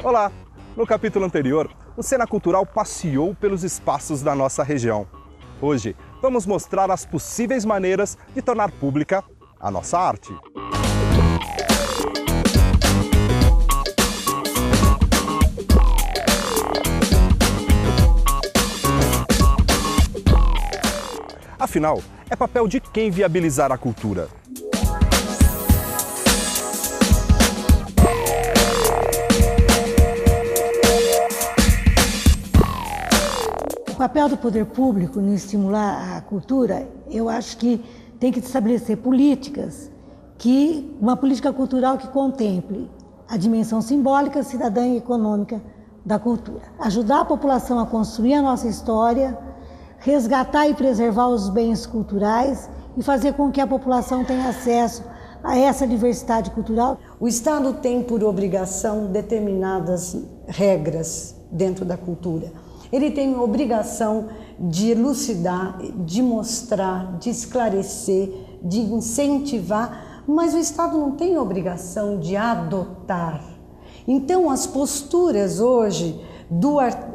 Olá! No capítulo anterior, o Cena Cultural passeou pelos espaços da nossa região. Hoje, vamos mostrar as possíveis maneiras de tornar pública a nossa arte. Afinal, é papel de quem viabilizar a cultura? O papel do poder público em estimular a cultura, eu acho que tem que estabelecer políticas, uma política cultural que contemple a dimensão simbólica, cidadã e econômica da cultura. Ajudar a população a construir a nossa história, resgatar e preservar os bens culturais e fazer com que a população tenha acesso a essa diversidade cultural. O Estado tem por obrigação determinadas regras dentro da cultura. Ele tem a obrigação de elucidar, de mostrar, de esclarecer, de incentivar, mas o Estado não tem a obrigação de adotar. Então, as posturas hoje,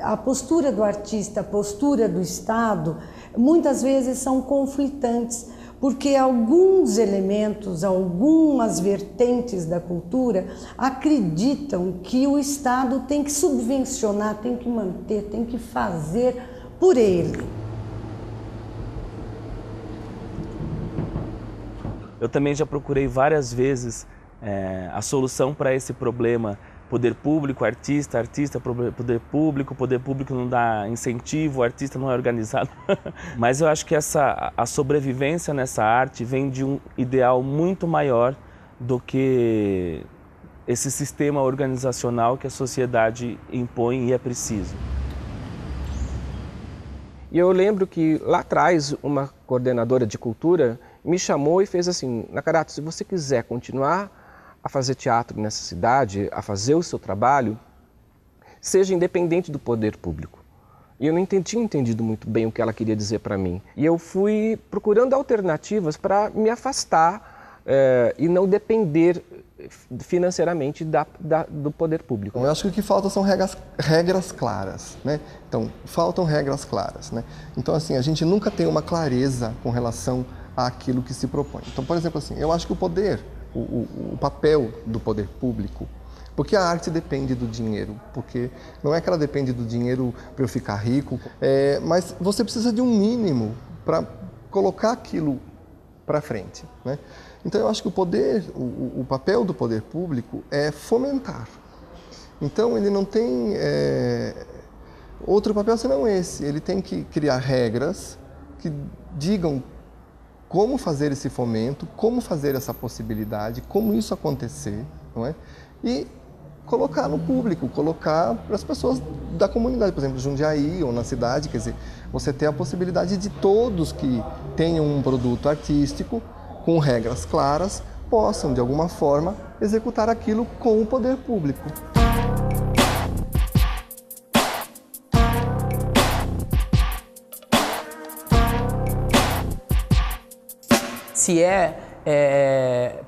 a postura do artista, a postura do Estado, muitas vezes são conflitantes, porque alguns elementos, algumas vertentes da cultura acreditam que o Estado tem que subvencionar, tem que manter, tem que fazer por ele. Eu também já procurei várias vezes a solução para esse problema. Poder público, artista, poder público não dá incentivo, o artista não é organizado. Mas eu acho que a sobrevivência nessa arte vem de um ideal muito maior do que esse sistema organizacional que a sociedade impõe e é preciso. E eu lembro que lá atrás uma coordenadora de cultura me chamou e fez assim: Nakarato, se você quiser continuar a fazer teatro nessa cidade, a fazer o seu trabalho, seja independente do poder público. E eu não tinha entendido muito bem o que ela queria dizer para mim. E eu fui procurando alternativas para me afastar e não depender financeiramente do poder público. Eu acho que o que falta são regras claras, né? Então, faltam regras claras, né? Então, assim, a gente nunca tem uma clareza com relação àquilo que se propõe. Então, por exemplo, assim, eu acho que o papel do poder público, porque a arte depende do dinheiro, porque não é que ela depende do dinheiro para eu ficar rico, mas você precisa de um mínimo para colocar aquilo para frente, né? Então eu acho que o papel do poder público é fomentar. Então ele não tem outro papel senão esse, ele tem que criar regras que digam como fazer esse fomento, como fazer essa possibilidade, como isso acontecer, não é? E colocar no público, colocar para as pessoas da comunidade, por exemplo, Jundiaí ou na cidade, quer dizer, você ter a possibilidade de todos que tenham um produto artístico com regras claras, possam, de alguma forma, executar aquilo com o poder público. Se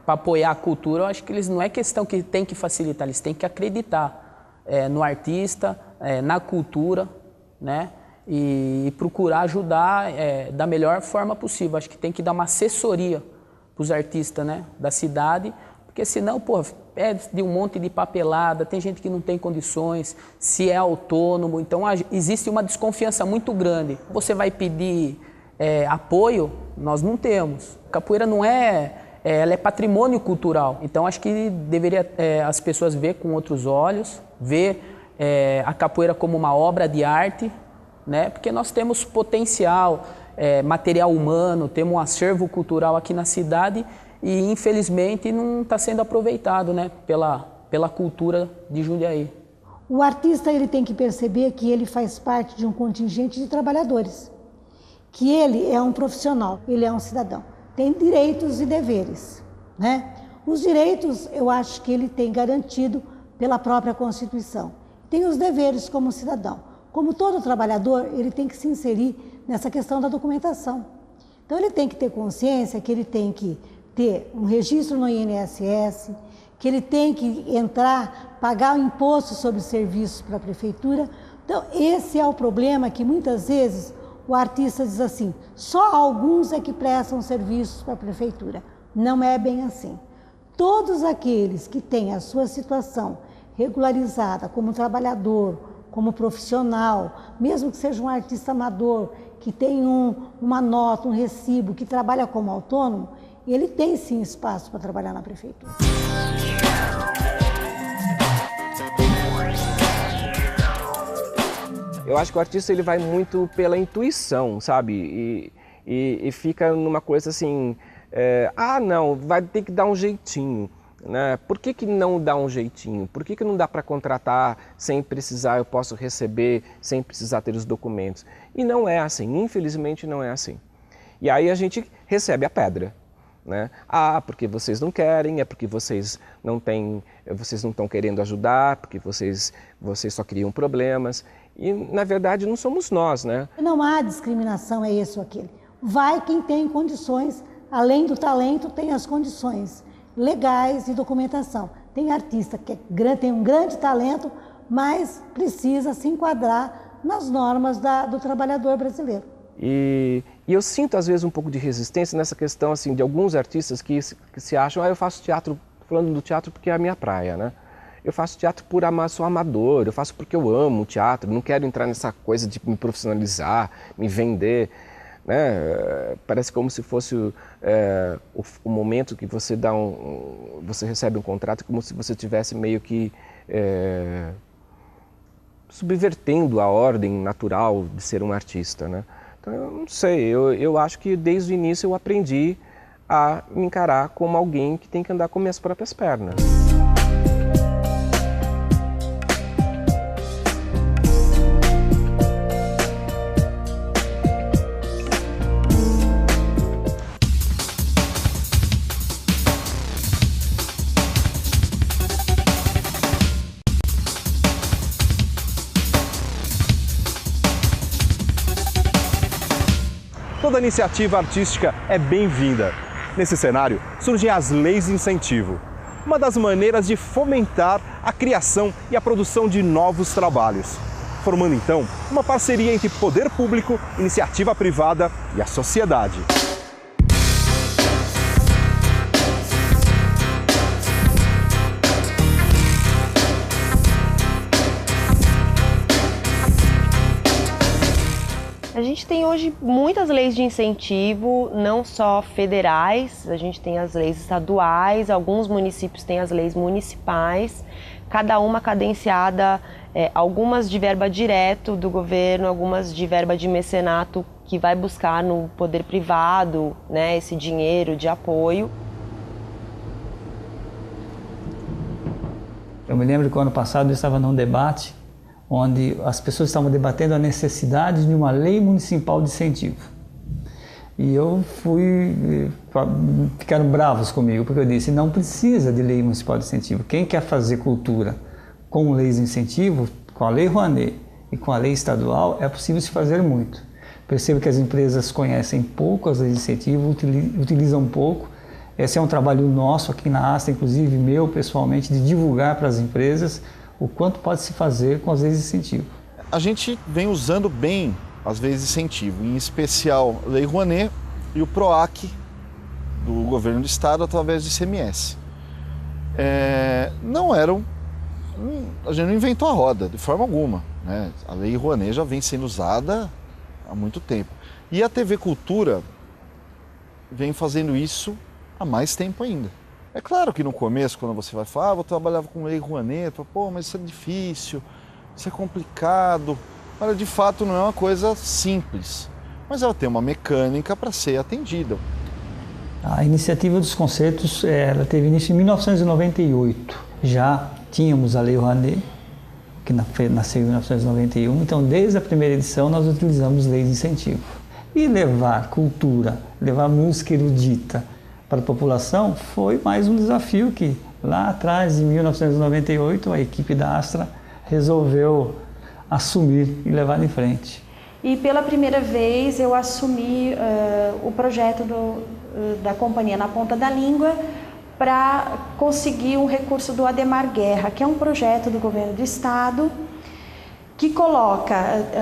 para apoiar a cultura, eu acho que eles não é questão que tem que facilitar, eles têm que acreditar no artista, na cultura, né? E procurar ajudar da melhor forma possível. Acho que tem que dar uma assessoria para os artistas, né, da cidade, porque senão, pô, é de um monte de papelada, tem gente que não tem condições, se é autônomo, então existe uma desconfiança muito grande. Você vai pedir apoio, nós não temos. Capoeira não ela é patrimônio cultural, então acho que deveria as pessoas ver com outros olhos, ver a capoeira como uma obra de arte, né? Porque nós temos potencial, material humano, temos um acervo cultural aqui na cidade e infelizmente não está sendo aproveitado, né? pela cultura de Jundiaí. O artista ele tem que perceber que ele faz parte de um contingente de trabalhadores, que ele é um profissional, ele é um cidadão, tem direitos e deveres, né? Os direitos eu acho que ele tem garantido pela própria Constituição, tem os deveres como cidadão. Como todo trabalhador, ele tem que se inserir nessa questão da documentação. Então ele tem que ter consciência que ele tem que ter um registro no INSS, que ele tem que entrar, pagar o imposto sobre serviços para a prefeitura. Então, esse é o problema que muitas vezes o artista diz assim, só alguns é que prestam serviços para a prefeitura. Não é bem assim. Todos aqueles que têm a sua situação regularizada como trabalhador, como profissional, mesmo que seja um artista amador, que tem uma nota, um recibo, que trabalha como autônomo, ele tem sim espaço para trabalhar na prefeitura. Eu acho que o artista ele vai muito pela intuição, sabe? E fica numa coisa assim, não, vai ter que dar um jeitinho. Né? Por que não dá um jeitinho? Por que não dá para contratar sem precisar, eu posso receber sem precisar ter os documentos? E não é assim, infelizmente não é assim. E aí a gente recebe a pedra. Né? Porque vocês não querem, é porque vocês não estão querendo ajudar, porque vocês só criam problemas. E, na verdade, não somos nós, né? Não há discriminação, é esse ou aquele. Vai quem tem condições, além do talento, tem as condições legais e documentação. Tem artista que tem um grande talento, mas precisa se enquadrar nas normas do trabalhador brasileiro. E eu sinto, às vezes, um pouco de resistência nessa questão assim, de alguns artistas que se acham, eu faço teatro, falando do teatro porque é a minha praia, né? Eu faço teatro por amar, sou amador, eu faço porque eu amo o teatro, não quero entrar nessa coisa de me profissionalizar, me vender. Né? Parece como se fosse o momento que você você recebe um contrato, como se você tivesse meio que subvertendo a ordem natural de ser um artista. Né? Então, eu não sei, eu acho que desde o início eu aprendi a me encarar como alguém que tem que andar com minhas próprias pernas. Toda iniciativa artística é bem-vinda. Nesse cenário, surgem as leis de incentivo, uma das maneiras de fomentar a criação e a produção de novos trabalhos, formando então uma parceria entre poder público, iniciativa privada e a sociedade. A gente tem hoje muitas leis de incentivo, não só federais, a gente tem as leis estaduais, alguns municípios têm as leis municipais, cada uma cadenciada, algumas de verba direto do governo, algumas de verba de mecenato que vai buscar no poder privado, né, esse dinheiro de apoio. Eu me lembro que o ano passado eu estava num debate onde as pessoas estavam debatendo a necessidade de uma lei municipal de incentivo. E eu ficaram bravos comigo, porque eu disse, não precisa de lei municipal de incentivo. Quem quer fazer cultura com leis de incentivo, com a Lei Rouanet e com a lei estadual, é possível se fazer muito. Percebo que as empresas conhecem pouco as leis de incentivo, utilizam pouco. Esse é um trabalho nosso aqui na Astra, inclusive meu pessoalmente, de divulgar para as empresas o quanto pode se fazer com as leis de incentivo. A gente vem usando bem as leis de incentivo, em especial a Lei Rouanet e o PROAC do governo do estado através do ICMS. A gente não inventou a roda de forma alguma, né? A Lei Rouanet já vem sendo usada há muito tempo. E a TV Cultura vem fazendo isso há mais tempo ainda. É claro que no começo, quando você vai falar, eu trabalhava com Lei Rouanet, mas isso é difícil, isso é complicado. Olha, de fato não é uma coisa simples, mas ela tem uma mecânica para ser atendida. A iniciativa dos concertos, ela teve início em 1998. Já tínhamos a Lei Rouanet, que nasceu em 1991, então desde a primeira edição nós utilizamos leis de incentivo. E levar cultura, levar música erudita para a população foi mais um desafio que lá atrás, em 1998, a equipe da Astra resolveu assumir e levar em frente. E pela primeira vez eu assumi o projeto da companhia Na Ponta da Língua para conseguir um recurso do Adhemar Guerra, que é um projeto do governo do estado que coloca,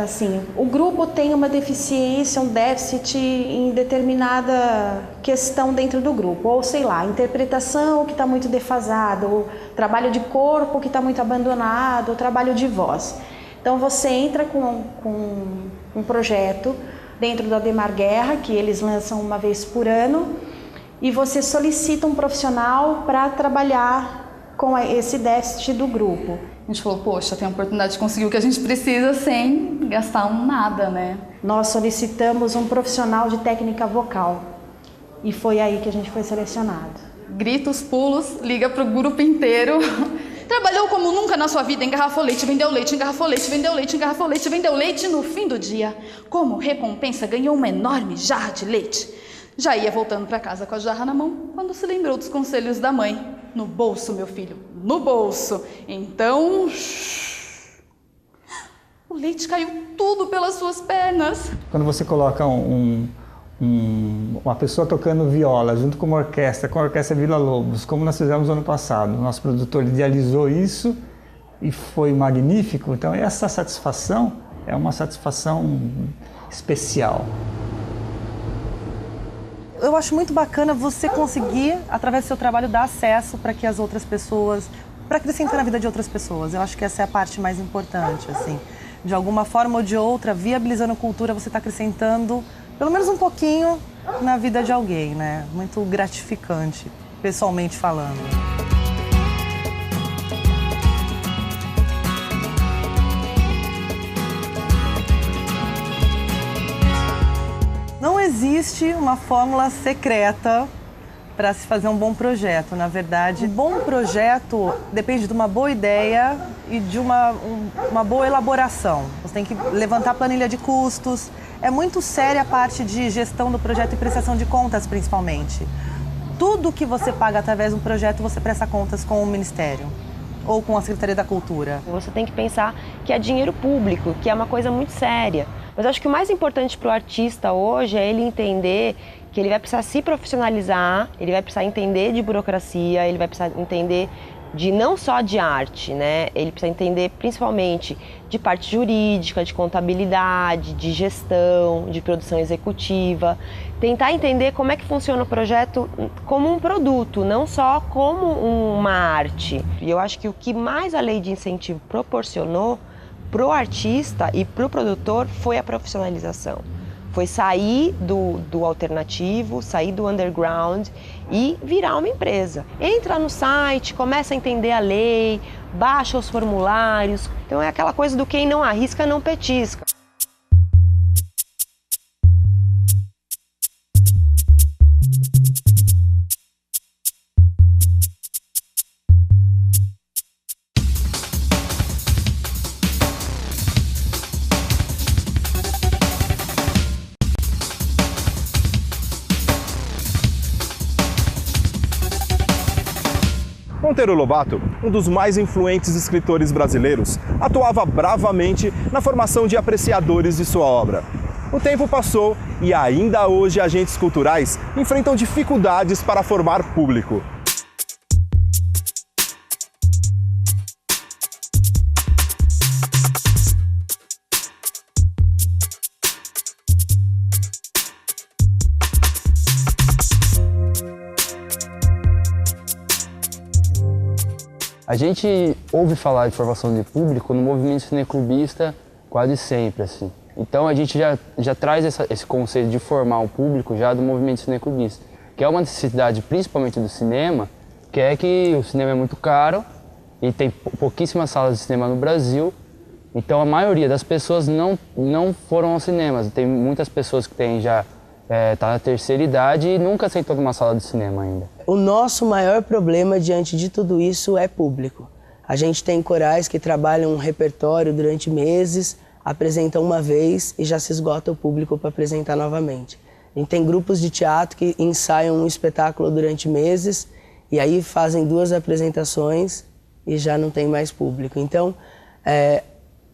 assim, o grupo tem uma deficiência, um déficit em determinada questão dentro do grupo, ou sei lá, interpretação que está muito defasada, ou trabalho de corpo que está muito abandonado, ou trabalho de voz. Então você entra com um projeto dentro do Adhemar Guerra, que eles lançam uma vez por ano, e você solicita um profissional para trabalhar com esse déficit do grupo. A gente falou, poxa, tem a oportunidade de conseguir o que a gente precisa sem gastar nada, né? Nós solicitamos um profissional de técnica vocal e foi aí que a gente foi selecionado. Gritos, pulos, liga pro grupo inteiro. Trabalhou como nunca na sua vida, engarrafou leite, vendeu leite, engarrafou leite, vendeu leite, engarrafou leite, vendeu leite. No fim do dia, como recompensa, ganhou uma enorme jarra de leite. Já ia voltando para casa com a jarra na mão, quando se lembrou dos conselhos da mãe. No bolso, meu filho, no bolso. Então, o leite caiu tudo pelas suas pernas. Quando você coloca uma pessoa tocando viola junto com a orquestra Vila Lobos, como nós fizemos no ano passado, o nosso produtor idealizou isso e foi magnífico. Então essa satisfação é uma satisfação especial. Eu acho muito bacana você conseguir, através do seu trabalho, dar acesso para que as outras pessoas, para acrescentar na vida de outras pessoas. Eu acho que essa é a parte mais importante, assim. De alguma forma ou de outra, viabilizando cultura, você está acrescentando, pelo menos um pouquinho, na vida de alguém, né? Muito gratificante, pessoalmente falando. Não existe uma fórmula secreta para se fazer um bom projeto. Na verdade, um bom projeto depende de uma boa ideia e de uma boa elaboração. Você tem que levantar a planilha de custos. É muito séria a parte de gestão do projeto e prestação de contas, principalmente. Tudo que você paga através de um projeto, você presta contas com o Ministério ou com a Secretaria da Cultura. Você tem que pensar que é dinheiro público, que é uma coisa muito séria. Mas eu acho que o mais importante para o artista hoje é ele entender que ele vai precisar se profissionalizar, ele vai precisar entender de burocracia, ele vai precisar entender de não só de arte, né? Ele precisa entender principalmente de parte jurídica, de contabilidade, de gestão, de produção executiva. Tentar entender como é que funciona o projeto como um produto, não só como uma arte. E eu acho que o que mais a lei de incentivo proporcionou para o artista e para o produtor foi a profissionalização. Foi sair do alternativo, sair do underground e virar uma empresa. Entra no site, começa a entender a lei, baixa os formulários. Então é aquela coisa do quem não arrisca, não petisca. Monteiro Lobato, um dos mais influentes escritores brasileiros, atuava bravamente na formação de apreciadores de sua obra. O tempo passou e ainda hoje agentes culturais enfrentam dificuldades para formar público. A gente ouve falar de formação de público no movimento cineclubista quase sempre, assim. Então a gente já traz esse conceito de formar um público já do movimento cineclubista, que é uma necessidade principalmente do cinema, que é que o cinema é muito caro e tem pouquíssimas salas de cinema no Brasil. Então a maioria das pessoas não foram aos cinemas. Tem muitas pessoas que têm já tá na terceira idade e nunca sentou numa sala de cinema ainda. O nosso maior problema diante de tudo isso é público. A gente tem corais que trabalham um repertório durante meses, apresentam uma vez e já se esgota o público para apresentar novamente. A gente tem grupos de teatro que ensaiam um espetáculo durante meses e aí fazem 2 apresentações e já não tem mais público. Então,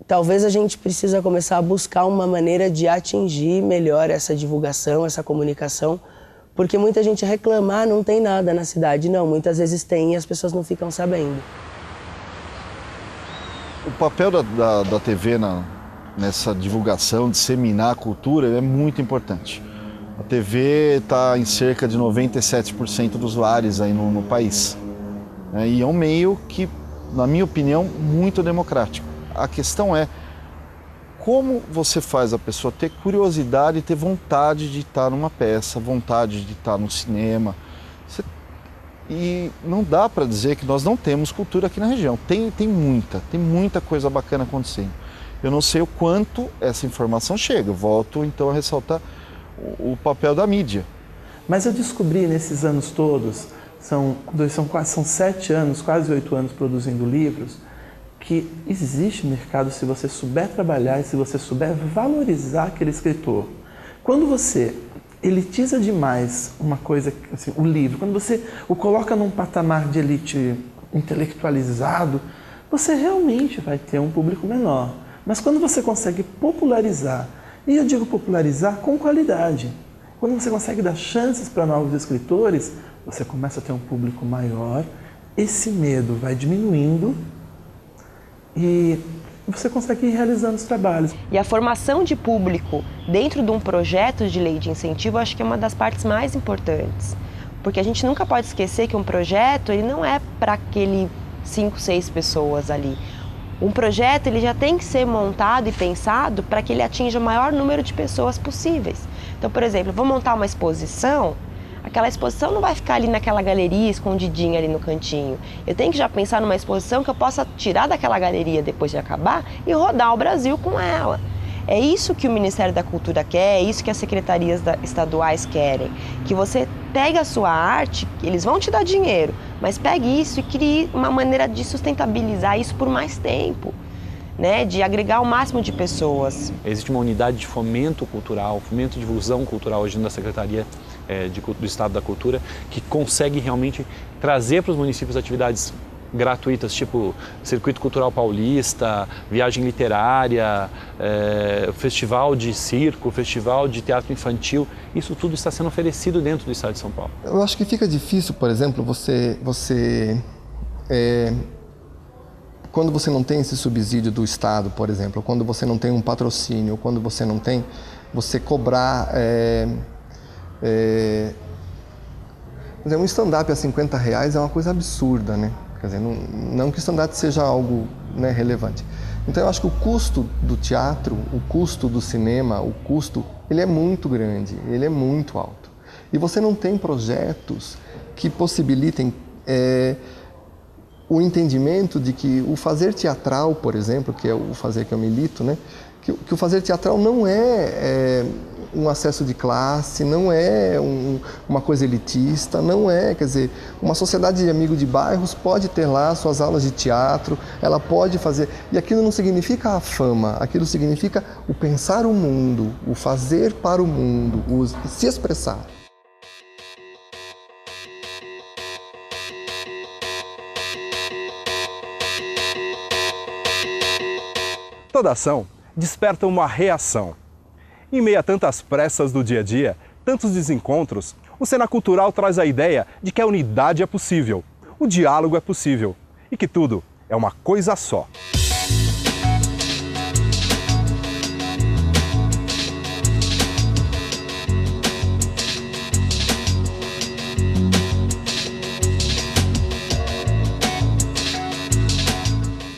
talvez a gente precisa começar a buscar uma maneira de atingir melhor essa divulgação, essa comunicação, Porque muita gente reclama, não tem nada na cidade. Não, muitas vezes tem e as pessoas não ficam sabendo. O papel da TV nessa divulgação, disseminar a cultura, é muito importante. A TV está em cerca de 97% dos lares aí no país. E é um meio que, na minha opinião, muito democrático. A questão é como você faz a pessoa ter curiosidade e ter vontade de estar numa peça, vontade de estar no cinema. E não dá para dizer que nós não temos cultura aqui na região. Tem muita coisa bacana acontecendo. Eu não sei o quanto essa informação chega. Eu volto então a ressaltar o papel da mídia. Mas eu descobri nesses anos todos, são 7 anos, quase 8 anos produzindo livros, que existe mercado se você souber trabalhar e se você souber valorizar aquele escritor. Quando você elitiza demais uma coisa, assim, o livro, quando você o coloca num patamar de elite intelectualizado, você realmente vai ter um público menor. Mas quando você consegue popularizar, e eu digo popularizar com qualidade, quando você consegue dar chances para novos escritores, você começa a ter um público maior, esse medo vai diminuindo e você consegue ir realizando os trabalhos. E a formação de público dentro de um projeto de lei de incentivo, eu acho que é uma das partes mais importantes. Porque a gente nunca pode esquecer que um projeto ele não é para aquele 5, 6 pessoas ali. Um projeto ele já tem que ser montado e pensado para que ele atinja o maior número de pessoas possíveis. Então, por exemplo, eu vou montar uma exposição, aquela exposição não vai ficar ali naquela galeria escondidinha ali no cantinho. Eu tenho que já pensar numa exposição que eu possa tirar daquela galeria depois de acabar e rodar o Brasil com ela. É isso que o Ministério da Cultura quer, é isso que as secretarias estaduais querem. Que você pegue a sua arte, eles vão te dar dinheiro, mas pegue isso e crie uma maneira de sustentabilizar isso por mais tempo, né? De agregar o máximo de pessoas. Existe uma unidade de fomento cultural, fomento de difusão cultural hoje da Secretaria do Estado da Cultura, que consegue realmente trazer para os municípios atividades gratuitas, tipo Circuito Cultural Paulista, Viagem Literária, Festival de Circo, Festival de Teatro Infantil. Isso tudo está sendo oferecido dentro do Estado de São Paulo. Eu acho que fica difícil, por exemplo, quando você não tem esse subsídio do Estado, por exemplo, quando você não tem um patrocínio, quando você não tem, você cobrar um stand-up a R$50 é uma coisa absurda, né? Quer dizer, não que o stand-up seja algo, né, relevante. Então eu acho que o custo do teatro, o custo do cinema, ele é muito grande, ele é muito alto. E você não tem projetos que possibilitem o entendimento de que o fazer teatral, por exemplo, que é o fazer que eu milito, né, que o fazer teatral não é um acesso de classe, não é uma coisa elitista, não é, quer dizer, uma sociedade de amigos de bairros pode ter lá suas aulas de teatro, ela pode fazer, e aquilo não significa a fama, aquilo significa o pensar o mundo, o fazer para o mundo, o se expressar. Toda ação desperta uma reação. Em meio a tantas pressas do dia a dia, tantos desencontros, o Sena Cultural traz a ideia de que a unidade é possível, o diálogo é possível e que tudo é uma coisa só.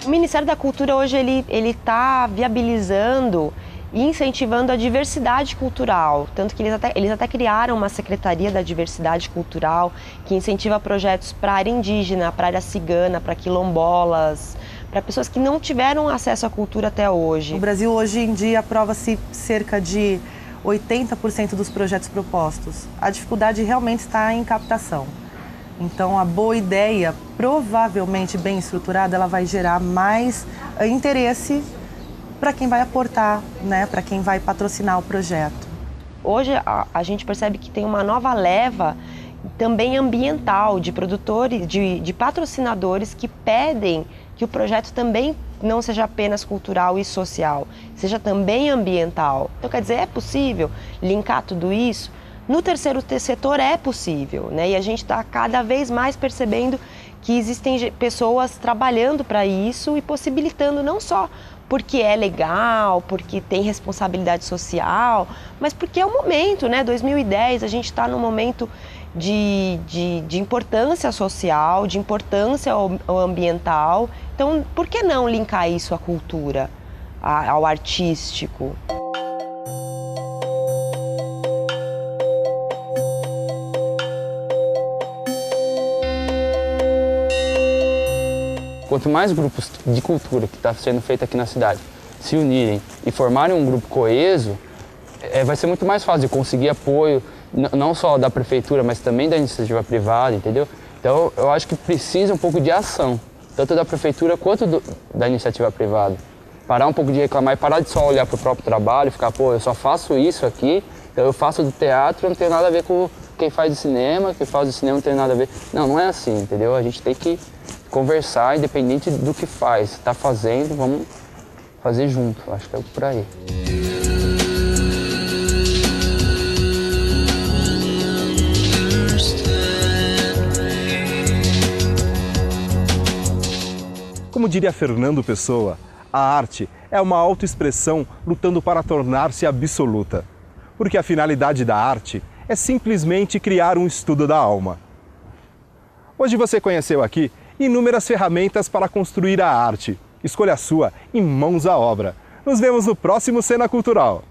O Ministério da Cultura hoje ele está viabilizando e incentivando a diversidade cultural, tanto que eles até criaram uma Secretaria da Diversidade Cultural que incentiva projetos para a área indígena, para a área cigana, para quilombolas, para pessoas que não tiveram acesso à cultura até hoje. No Brasil, hoje em dia, aprova-se cerca de 80% dos projetos propostos. A dificuldade realmente está em captação. Então, a boa ideia, provavelmente bem estruturada, ela vai gerar mais interesse para quem vai aportar, né, para quem vai patrocinar o projeto. Hoje a gente percebe que tem uma nova leva também ambiental de produtores, de patrocinadores que pedem que o projeto também não seja apenas cultural e social, seja também ambiental. Então, quer dizer, é possível linkar tudo isso? No terceiro setor é possível, né? E a gente está cada vez mais percebendo que existem pessoas trabalhando para isso e possibilitando não só porque é legal, porque tem responsabilidade social, mas porque é o momento, né? 2010, a gente está num momento de importância social, de importância ambiental. Então, por que não linkar isso à cultura, ao artístico? Quanto mais grupos de cultura que está sendo feito aqui na cidade se unirem e formarem um grupo coeso, vai ser muito mais fácil de conseguir apoio, não só da prefeitura, mas também da iniciativa privada, entendeu? Então, eu acho que precisa um pouco de ação, tanto da prefeitura quanto da iniciativa privada. Parar um pouco de reclamar e parar de só olhar para o próprio trabalho e ficar, pô, eu só faço isso aqui, então eu faço do teatro, não tem nada a ver com quem faz do cinema, quem faz do cinema não tem nada a ver. Não, não é assim, entendeu? A gente tem que conversar, independente do que faz. Está fazendo, vamos fazer junto. Acho que é por aí. Como diria Fernando Pessoa, a arte é uma autoexpressão lutando para tornar-se absoluta. Porque a finalidade da arte é simplesmente criar um estudo da alma. Hoje você conheceu aqui inúmeras ferramentas para construir a arte. Escolha a sua e mãos à obra. Nos vemos no próximo Cena Cultural.